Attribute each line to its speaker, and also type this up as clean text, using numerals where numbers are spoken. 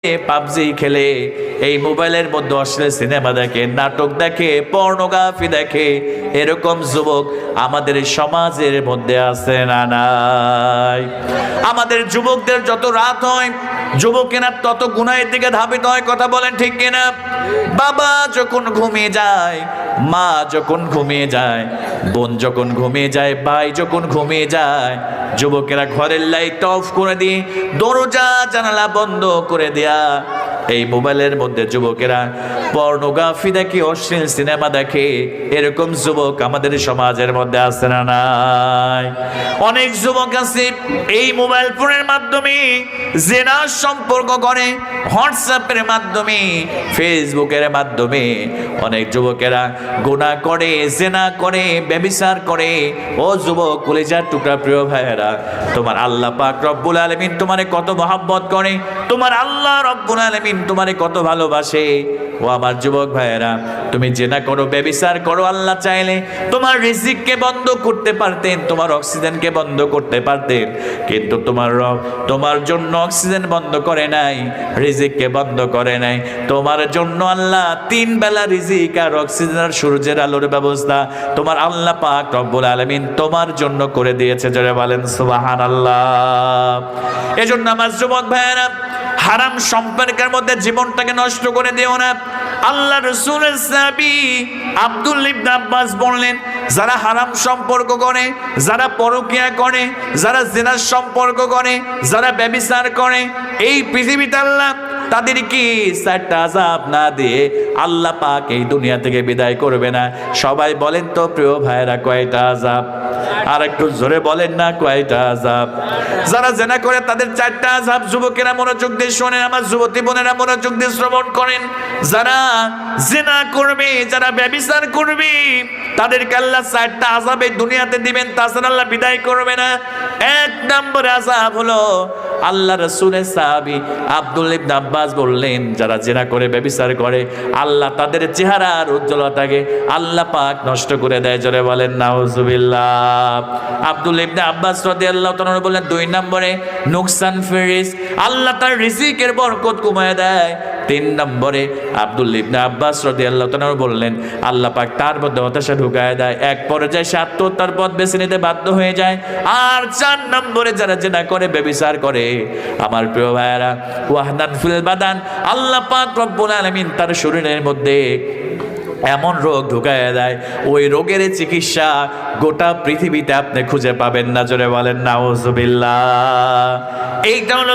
Speaker 1: PUBG খেলে, এই মোবাইলের মধ্যে অশ্লীল সিনেমা দেখে, নাটক দেখে, পর্নোগ্রাফি দেখে, এরকম যুবক আমাদের সমাজের মধ্যে আছে না নাই? আমাদের যুবকদের যত রাত হয়, যুবকেরা তত গুনাহের দিকে ধাবিত হয়। কথা বলেন ঠিক কিনা? বাবা যখন ঘুমিয়ে যায়, মা যখন ঘুমিয়ে যায়, বোন যখন ঘুমিয়ে যায়, ভাই যখন ঘুমিয়ে যায়, যুবকেরা ঘরের লাইট অফ করে দিয়ে, দরজা জানালা বন্ধ করে দেয়া, এই মোবাইলের মধ্যে যুবকেরা পর্নোগ্রাফি দেখে, অশ্লীল সিনেমা দেখে। এরকম যুবক আমাদের সমাজের মধ্যে আছে না নাই? অনেক যুবক আছে এই মোবাইল ফোনের মাধ্যমে জিনার সম্পর্ক করে, হোয়াটসঅ্যাপের মাধ্যমে, ফেসবুকের মাধ্যমে অনেক যুবকেরা গুনাহ করে, জিনা করে, ব্যভিচার করে। ও যুবক, কলিজার টুকরা প্রিয় ভাইয়েরা, তোমার আল্লাহ পাক রব্বুল আলামিন তোমারে কত মহব্বত করে, তোমার আল্লাহ রব্বুল আলামিন তোমারে কত ভালোবাসে। ও আমার যুবক ভাইয়েরা, তুমি জিনা করো, ব্যভিচার করো, আল্লাহ চাইলে তোমার রিজিককে বন্ধ করতে পারতেন, তোমার অক্সিজেনকে বন্ধ করতে পারতেন, কিন্তু তোমার রব তোমার জন্য অক্সিজেন বন্ধ করে নাই, রিজিককে বন্ধ করে নাই। তোমার জন্য আল্লাহ 3 বেলা রিজিক আর অক্সিজেন আর সূর্যের আলোর ব্যবস্থা তোমার আল্লাহ পাক রব্বুল আলামিন তোমার জন্য করে দিয়েছে। জোরে বলেন সুবহানাল্লাহ। এজন্য আমার যুবক ভাইয়েরা, হারাম সম্পর্কের মধ্যে জীবনটাকে নষ্ট করে দিও না। আল্লাহ রাসূলের সাহাবী আব্দুল্লাহ ইবনে আব্বাস বললেন, যারা হারাম সম্পর্ক করে, যারা পরকিয়া করে, যারা জিনার সম্পর্ক করে, যারা ব্যভিচার করে, এই পৃথিবীতে আল্লাহ তাদেরকে 4টা আযাব না দিয়ে আল্লাহ পাক এই দুনিয়া থেকে বিদায় করবে না। সবাই বলেন তো প্রিয় ভাইরা, কয়টা আযাব? আর একটু জোরে বলেন না, কয়টা আযাব? যারা জিনা করে তাদের 4টা আযাব। যুবকেরা মনোযোগ দিয়ে শোনেন, আমার যুবতী বোনেরা মনোযোগ দিয়ে শ্রবণ করেন। যারা জিনা করবে, যারা ব্যভিচার করবে, তাদেরকে আল্লাহ 4টা আযাব এই দুনিয়াতে দিবেন, তাছাড়া আল্লাহ বিদায় করবে না। 1 নম্বর আযাব হলো, আল্লাহ রাসূলের সাহাবী আব্দুল্লাহ ইবনে আব্বাস বললেন, যারা জিনা করে, ব্যভিচার করে, আল্লাহ তাদের চেহারার উজ্জ্বলতাকে আল্লাহ পাক নষ্ট করে দেয়। জোরে বলেন নাউজুবিল্লাহ। আব্দুল্লাহ ইবনে আব্বাস রাদিয়াল্লাহু তাআলা বললেন, 2 নম্বরে নুকসান ফিরিস, আল্লাহ তার রিজিকের বরকত কমায় দেয়। 3 নম্বরে আব্দুল্লাহ ইবনে আব্বাস রাদিয়াল্লাহু তাআলা বললেন, আল্লাহ পাক তার মধ্যে হতাশা ঢুকায় দেয়, এক পর্যায়ে সে আত্মহত্যার পথ বেছে নিতে বাধ্য হয়ে যায়। আর 4 নম্বরে যারা জিনা করে, ব্যভিচার করে, আমার প্রিয় ভাইয়েরা, ওয়াহনান ফিল বাদান, আল্লাহ পাক রব্বুল আলামিন তার শরীরের মধ্যে এমন রোগ ঢুকায় দেয়, ওই রোগের চিকিৎসা গোটা পৃথিবীতে আপনি খুঁজে পাবেন না। জোরে বলেন নাউজুবিল্লাহ। এইটা হলো